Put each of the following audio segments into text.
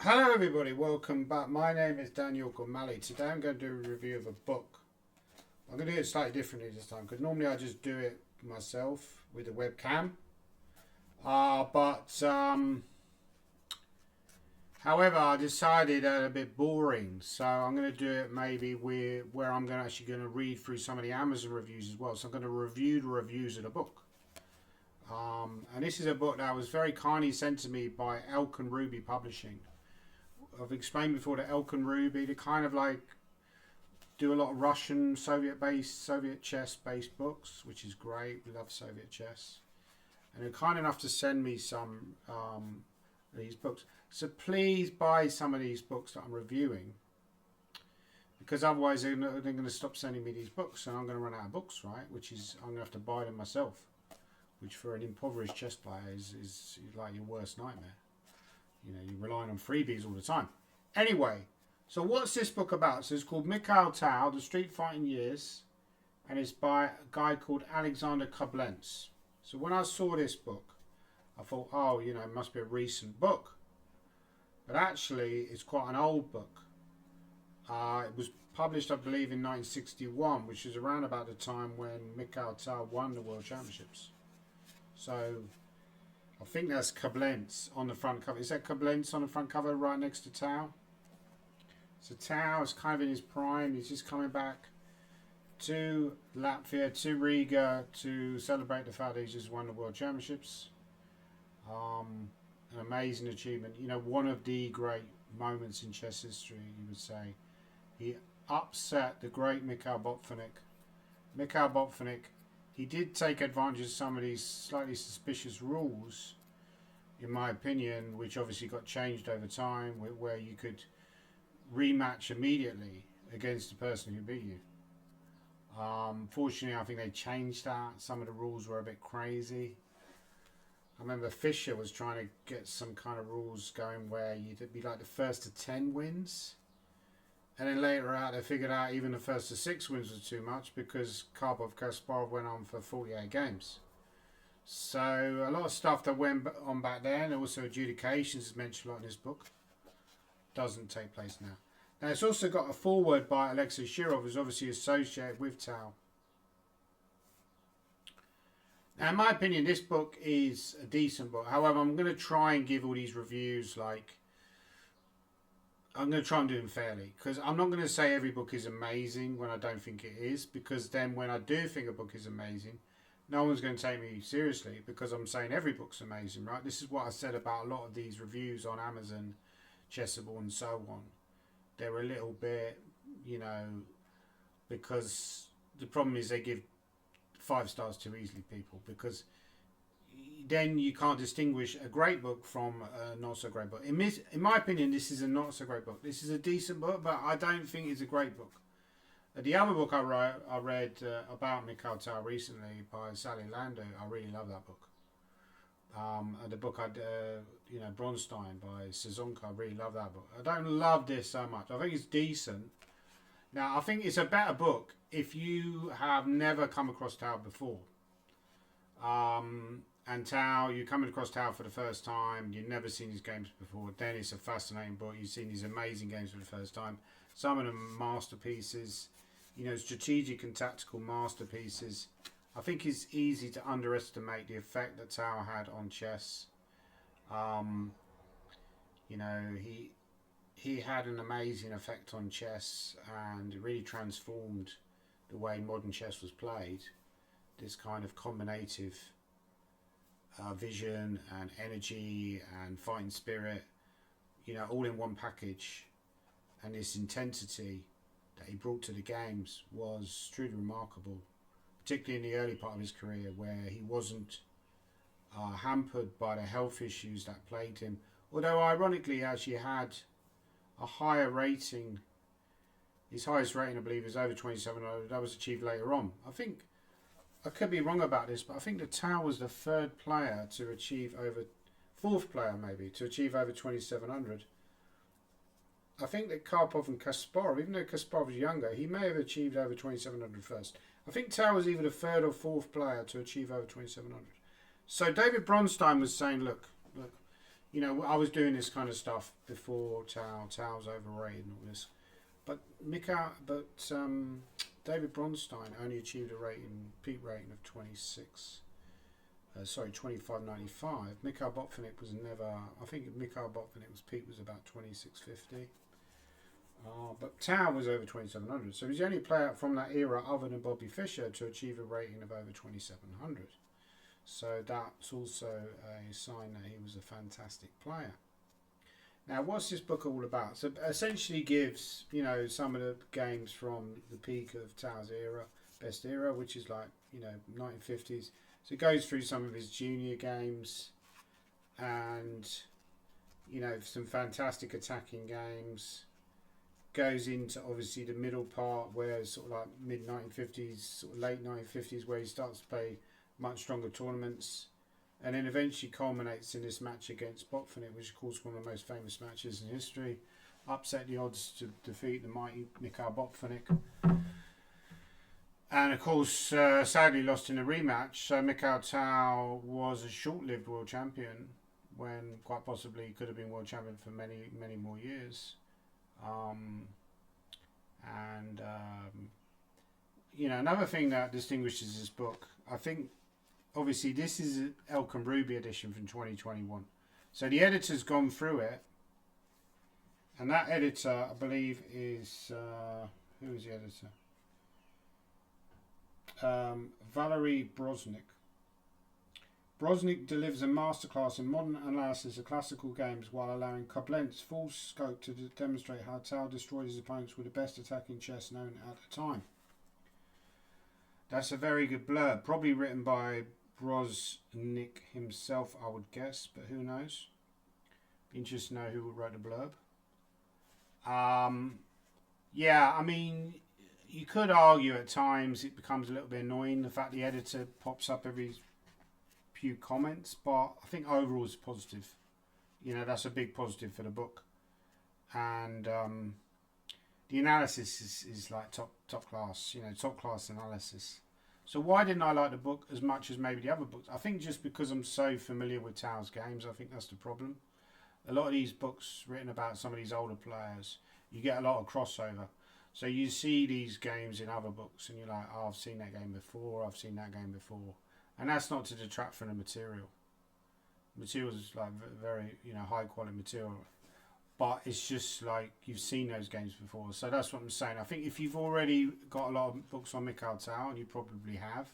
Hello everybody, welcome back. My name is Daniel Gormally. Today I'm going to do a review of a book. I'm going to do it slightly differently this time because normally I just do it myself with a webcam. But however, I decided a bit boring, so I'm going to do it maybe where I'm actually going to read through some of the Amazon reviews as well. So I'm going to review the reviews of the book. And this is a book that was very kindly sent to me by Elk and Ruby Publishing. I've explained before that Elk and Ruby, they kind of like do a lot of Russian, Soviet chess-based books, which is great. We love Soviet chess. And they're kind enough to send me some of these books. So please buy some of these books that I'm reviewing, because otherwise they're going to stop sending me these books and I'm going to run out of books, right? Which is, I'm going to have to buy them myself, which for an impoverished chess player is like your worst nightmare. You know, you're relying on freebies all the time. Anyway, so what's this book about? So it's called Mikhail Tal, The Street Fighting Years, and it's by a guy called Alexander Koblenz. So when I saw this book, I thought, oh, you know, it must be a recent book. But actually, it's quite an old book. It was published, I believe, in 1961, which is around about the time when Mikhail Tal won the World Championships. So I think that's Koblenz on the front cover. Is that Koblenz on the front cover right next to Tal? So Tal is kind of in his prime. He's just coming back to Latvia, to Riga, to celebrate the fact that he's just won the World Championships. An amazing achievement. You know, one of the great moments in chess history, you would say. He upset the great Mikhail Botvinnik. Mikhail Botvinnik, he did take advantage of some of these slightly suspicious rules, in my opinion, which obviously got changed over time, where you could rematch immediately against the person who beat you. Fortunately, I think they changed that. Some of the rules were a bit crazy. I remember Fischer was trying to get some kind of rules going where you'd be like the first to 10 wins. And then later out, they figured out even the first to 6 wins was too much because Kasparov went on for 48 games. So a lot of stuff that went on back then, also adjudications is mentioned a lot in this book, doesn't take place now. Now it's also got a foreword by Alexei Shirov, who's obviously associated with Tal. Now in my opinion, this book is a decent book. However, I'm going to try and give all these reviews like, I'm going to try and do them fairly, because I'm not going to say every book is amazing when I don't think it is, because then when I do think a book is amazing, no one's going to take me seriously because I'm saying every book's amazing, right? This is what I said about a lot of these reviews on Amazon, Chessable and so on. They're a little bit, you know, because the problem is they give 5 stars too easily, people, because then you can't distinguish a great book from a not so great book. In my opinion, this is a not so great book. This is a decent book, but I don't think it's a great book. The other book I read about Mikhail Tal recently by Sally Landau, I really love that book. And the book Bronstein by Sazonka, I really love that book. I don't love this so much. I think it's decent. Now, I think it's a better book if you have never come across Tal before. And Tal, you're coming across Tal for the first time, you've never seen his games before, then it's a fascinating book. You've seen these amazing games for the first time. Some of them masterpieces, you know, strategic and tactical masterpieces. I think it's easy to underestimate the effect that Tal had on chess. You know, he had an amazing effect on chess and it really transformed the way modern chess was played. This kind of combinative vision and energy and fighting spirit, you know, all in one package, and this intensity that he brought to the games was truly remarkable, particularly in the early part of his career where he wasn't hampered by the health issues that plagued him, although ironically he actually had a higher rating. His highest rating, I believe, is over 2700. That was achieved later on. I think I could be wrong about this, but I think that Tal was the 3rd player to achieve over, 4th player maybe, to achieve over 2700. I think that Karpov and Kasparov, even though Kasparov was younger, he may have achieved over 2700 first. I think Tal was either the 3rd or 4th player to achieve over 2700. So David Bronstein was saying, look, you know, I was doing this kind of stuff before Tal. Tal's overrated and all this. But David Bronstein only achieved a peak rating of 2595. Mikhail Botvinnik was never. I think Mikhail Botvinnik's peak was about 2650. But Tal was over 2700. So he's the only player from that era, other than Bobby Fischer, to achieve a rating of over 2700. So that's also a sign that he was a fantastic player. Now, what's this book all about? So essentially gives, you know, some of the games from the peak of Tal's era, best era, which is like, you know, 1950s. So it goes through some of his junior games and, you know, some fantastic attacking games. Goes into obviously the middle part where it's sort of like mid 1950s, sort of late 1950s, where he starts to play much stronger tournaments, and then eventually culminates in this match against Botvinnik, which is of course one of the most famous matches in history. Upset the odds to defeat the mighty Mikhail Botvinnik, and of course sadly lost in a rematch. So Mikhail Tal was a short-lived world champion, when quite possibly he could have been world champion for many more years. You know, another thing that distinguishes this book, I think, obviously this is an El Khamroubi edition from 2021. So the editor's gone through it, and that editor, I believe, is who is the editor? Valery Broznik. Broznik delivers a masterclass in modern analysis of classical games while allowing Koblentz full scope to demonstrate how Tal destroyed his opponents with the best attacking chess known at the time. That's a very good blurb, probably written by Broznik himself, I would guess, but who knows? Be interested to know who wrote the blurb. Yeah, I mean, you could argue at times it becomes a little bit annoying, the fact the editor pops up every few comments, but I think overall it's positive. You know, that's a big positive for the book, and the analysis is like top class. You know, top class analysis. So why didn't I like the book as much as maybe the other books? I think just because I'm so familiar with Tal's games. I think that's the problem. A lot of these books written about some of these older players, you get a lot of crossover. So you see these games in other books, and you're like, oh, I've seen that game before. I've seen that game before. And that's not to detract from the material. The material is like very, you know, high quality material, but it's just like you've seen those games before. So that's what I'm saying. I think if you've already got a lot of books on Mikhail Tal, and you probably have,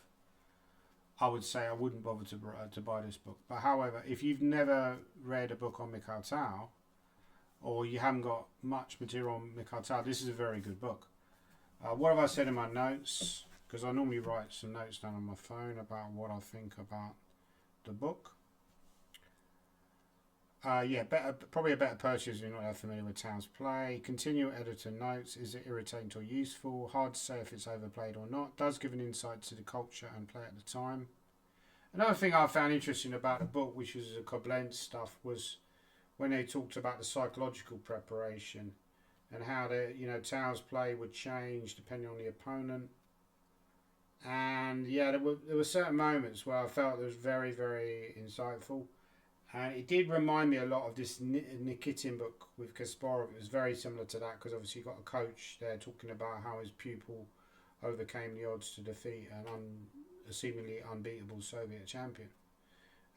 I would say I wouldn't bother to buy this book. But however, if you've never read a book on Mikhail Tal, or you haven't got much material on Mikhail Tal, this is a very good book. What have I said in my notes? Because I normally write some notes down on my phone about what I think about the book. Yeah, probably a better purchase if you're not that familiar with Tal's play. Continue editor notes. Is it irritating or useful? Hard to say if it's overplayed or not. Does give an insight to the culture and play at the time. Another thing I found interesting about the book, which was the Koblenz stuff, was when they talked about the psychological preparation and how Tal's play would change depending on the opponent. And yeah, there were certain moments where I felt it was very, very insightful, and it did remind me a lot of this Nikitin book with Kasparov. It was very similar to that, because obviously you got a coach there talking about how his pupil overcame the odds to defeat a seemingly unbeatable Soviet champion.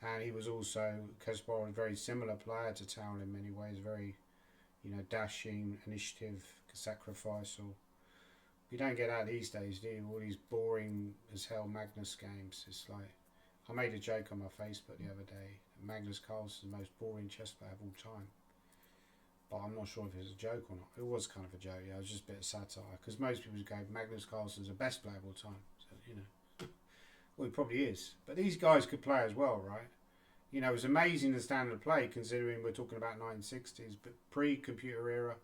And he was also, Kasparov, a very similar player to Tal in many ways, very, dashing, initiative, sacrificial. You don't get that these days, do you? All these boring as hell Magnus games. It's like, I made a joke on my Facebook the other day. Magnus Carlsen's the most boring chess player of all time. But I'm not sure if it was a joke or not. It was kind of a joke, yeah. It was just a bit of satire. Because most people go, Magnus Carlsen's the best player of all time. So, well, he probably is. But these guys could play as well, right? It was amazing the standard of play, considering we're talking about 1960s, but pre-computer era.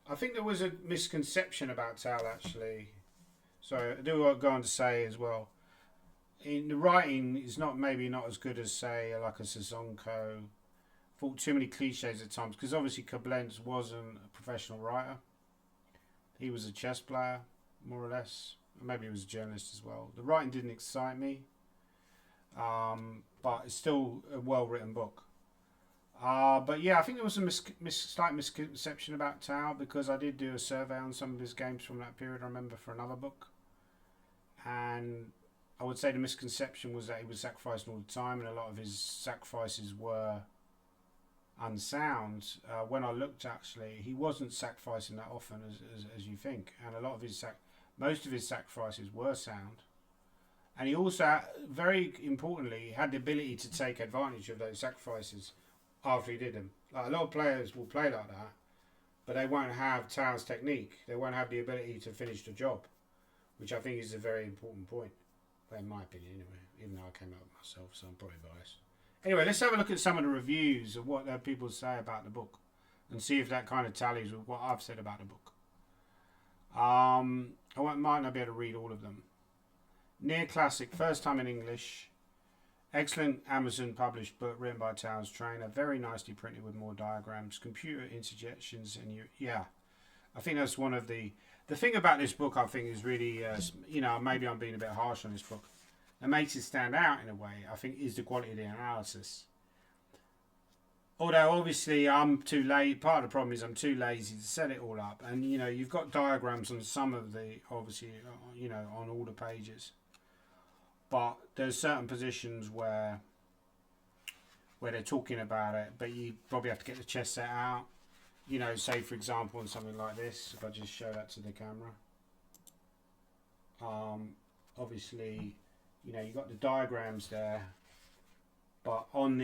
I think there was a misconception about Tal, actually. So I do go on to say as well, in the writing is maybe not as good as, say, like a Sazonko. Thought too many cliches at times, because obviously Koblenz wasn't a professional writer. He was a chess player, more or less. Maybe he was a journalist as well. The writing didn't excite me, but it's still a well-written book. But yeah, I think there was a slight misconception about Tal because I did do a survey on some of his games from that period. I remember for another book, and I would say the misconception was that he was sacrificing all the time, and a lot of his sacrifices were unsound. When I looked, actually, he wasn't sacrificing that often as you think, and a lot of his most of his sacrifices were sound. And he also, very importantly, had the ability to take advantage of those sacrifices after he did them. Like a lot of players will play like that, but they won't have Tal's technique. They won't have the ability to finish the job, which I think is a very important point. Well, in my opinion, anyway, even though I came up with myself, so I'm probably biased. Anyway, let's have a look at some of the reviews of what people say about the book and see if that kind of tallies with what I've said about the book. I might not be able to read all of them. Near classic, first time in English. Excellent Amazon published book written by Tal's trainer. Very nicely printed with more diagrams. Computer interjections and yeah. I think that's one of the thing about this book. I think is really maybe I'm being a bit harsh on this book. That makes it stand out in a way. I think is the quality of the analysis. Although obviously I'm too late. Part of the problem is I'm too lazy to set it all up. And you've got diagrams on some of the on all the pages. But there's certain positions where they're talking about it, but you probably have to get the chess set out. Say for example on something like this, if I just show that to the camera. Obviously, you've got the diagrams there, but on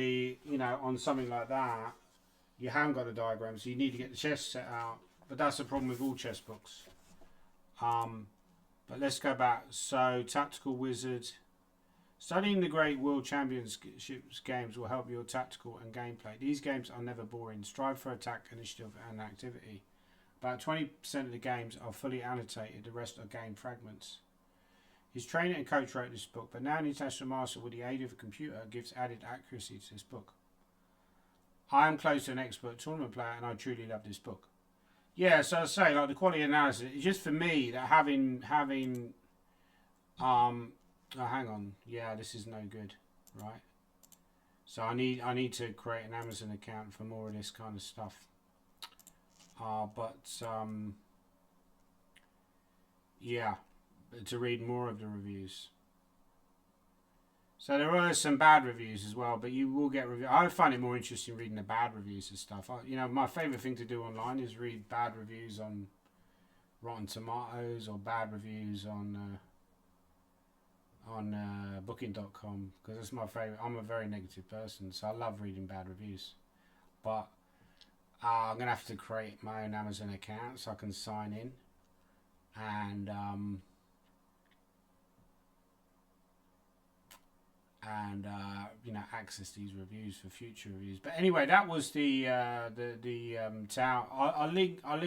on something like that, you haven't got the diagrams, so you need to get the chess set out. But that's the problem with all chess books. But let's go back. So, Tactical Wizard. Studying the great World Championships games will help your tactical and gameplay. These games are never boring. Strive for attack, initiative, and activity. About 20% of the games are fully annotated. The rest are game fragments. His trainer and coach wrote this book, but now an international master, with the aid of a computer, gives added accuracy to this book. I am close to an expert tournament player, and I truly love this book. Yeah, so I say, like the quality analysis, it's just for me that having oh, hang on. Yeah, this is no good, right? So I need to create an Amazon account for more of this kind of stuff. Yeah, to read more of the reviews. So there are some bad reviews as well, but you will get reviews. I find it more interesting reading the bad reviews and stuff. My favourite thing to do online is read bad reviews on Rotten Tomatoes or bad reviews on booking.com, because that's my favourite. I'm a very negative person, so I love reading bad reviews. But I'm going to have to create my own Amazon account so I can sign in and access these reviews for future reviews. But anyway, that was the Tal. I'll link I'll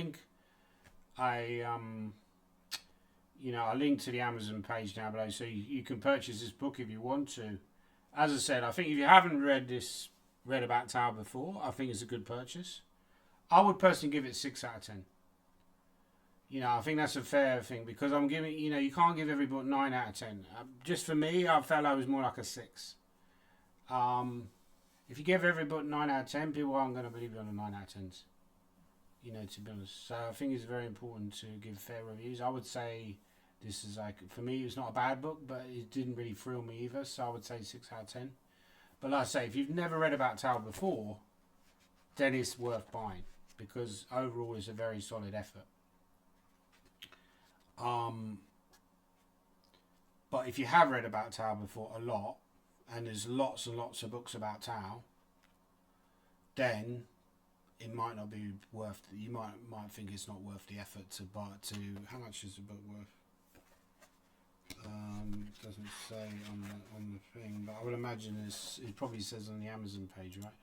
link to the Amazon page down below, so you can purchase this book if you want to. As I said, I think if you haven't read about Tal before, I think it's a good purchase. I would personally give it 6 out of 10. I think that's a fair thing, because I'm giving, you can't give every book 9 out of 10. Just for me, I felt I was more like a 6. If you give every book 9 out of 10, people aren't going to believe you on the 9 out of 10s. To be honest. So I think it's very important to give fair reviews. I would say this is for me, it's not a bad book, but it didn't really thrill me either. So I would say 6 out of 10. But like I say, if you've never read about Tal before, then it's worth buying, because overall it's a very solid effort. But if you have read about Tal before a lot, and there's lots and lots of books about Tal, then it might not be worth. You might think it's not worth the effort to buy. How much is the book worth? It doesn't say on the thing, but I would imagine it probably says on the Amazon page, right?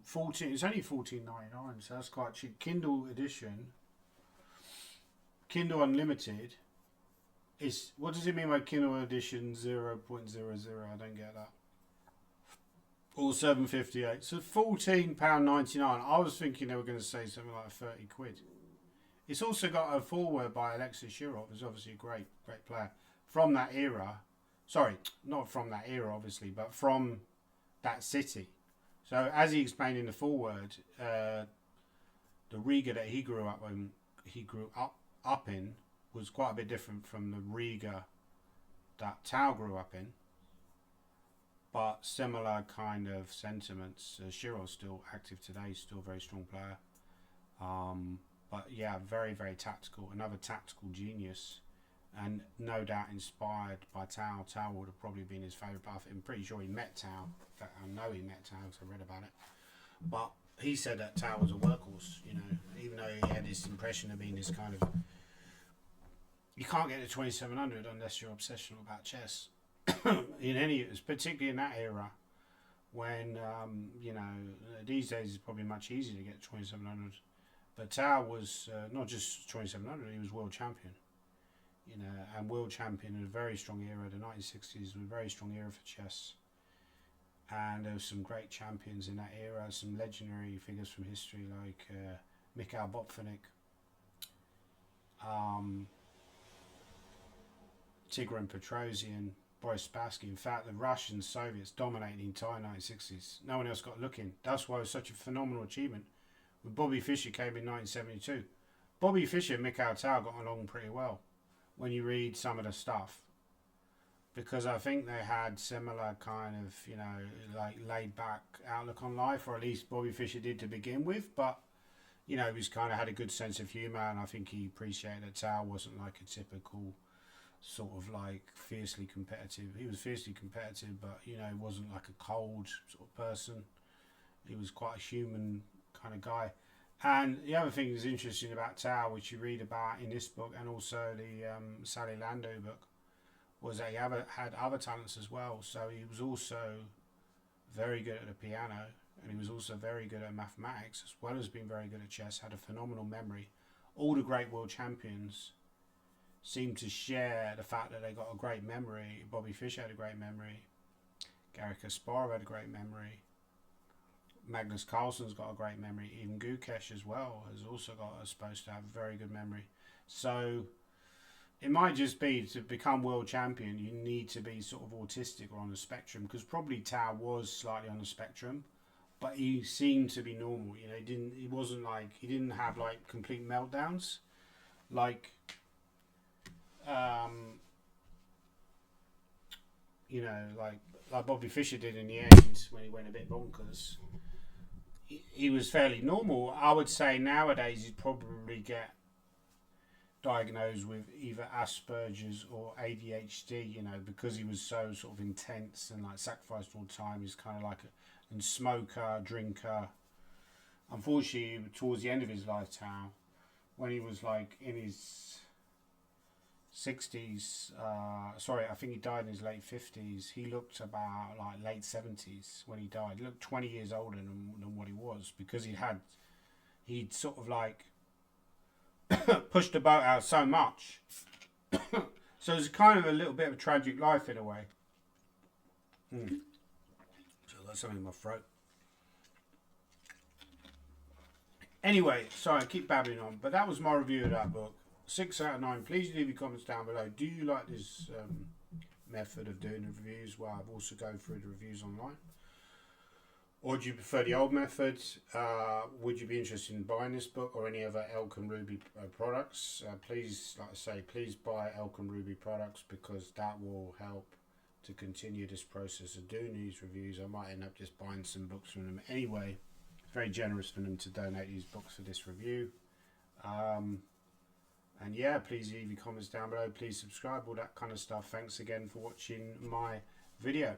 14. It's only $14.99, so that's quite cheap. Kindle edition, Kindle Unlimited. What does it mean by Kindle edition 0.00? I don't get that. Or $7.58. So £14.99. I was thinking they were going to say something like 30 quid. It's also got a foreword by Alexei Shirov, who's obviously a great player from that era. Sorry, not from that era, obviously, but from that city. So, as he explained in the foreword, the Riga that he grew up in was quite a bit different from the Riga that Tal grew up in, but similar kind of sentiments. Shirov's still active today, still a very strong player. But yeah, very, very tactical. Another tactical genius, and no doubt inspired by Tal. Tal would have probably been his favourite, but I'm pretty sure he met Tal. In fact, I know he met Tal because I read about it. But he said that Tal was a workhorse, you know, even though he had this impression of being this kind of... You can't get to 2700 unless you're obsessional about chess. Particularly in that era, when, you know, these days it's probably much easier to get 2700. But Tal was not just 2700, he was world champion. You know, and world champion in a very strong era. The 1960s was a very strong era for chess. And there were some great champions in that era, some legendary figures from history like Mikhail Tal, Tigran Petrosian, Boris Spassky. In fact, the Russians, Soviets dominated the entire 1960s. No one else got a look in. That's why it was such a phenomenal achievement. When Bobby Fischer came in 1972, Bobby Fischer and Mikhail Tal got along pretty well when you read some of the stuff, because I think they had similar kind of, you know, like laid back outlook on life, or at least Bobby Fischer did to begin with. But you know, he was kind of had a good sense of humour, and I think he appreciated that Tal wasn't like a typical sort of like fiercely competitive. He was fiercely competitive, but you know, he wasn't like a cold sort of person. He was quite a human kind of guy. And the other thing that's interesting about Tal, which you read about in this book and also the Sally Landau book, was that he had other talents as well. So he was also very good at the piano, and he was also very good at mathematics, as well as being very good at chess, had a phenomenal memory. All the great world champions seem to share the fact that they got a great memory. Bobby Fischer had a great memory. Garry Kasparov had a great memory. Magnus Carlsen's got a great memory. Even Gukesh as well has also supposed to have a very good memory. So it might just be to become world champion, you need to be sort of autistic or on the spectrum, because probably Tal was slightly on the spectrum, but he seemed to be normal. You know, he didn't have like complete meltdowns, like, you know, like Bobby Fischer did in the end when he went a bit bonkers. He was fairly normal. I would say nowadays he'd probably get diagnosed with either Asperger's or ADHD, you know, because he was so sort of intense and like sacrificed all the time. He's kind of like a smoker, drinker. Unfortunately, towards the end of his lifetime, when he was like in his 60s, I think he died in his late 50s. He looked about like late 70s when he died. He looked 20 years older than what he was, because he'd sort of like pushed the boat out so much. So it's kind of a little bit of a tragic life in a way. So I've got something in my throat. Anyway, sorry, I keep babbling on, but that was my review of that book. 6 out of 9. Please leave your comments down below. Do you like this method of doing the reviews where I've also go through the reviews online? Or do you prefer the old method? Would you be interested in buying this book or any other Elk and Ruby products? Please, like I say, please buy Elk and Ruby products, because that will help to continue this process of doing these reviews. I might end up just buying some books from them anyway. It's very generous for them to donate these books for this review. And yeah, please leave your comments down below. Please subscribe, all that kind of stuff. Thanks again for watching my video.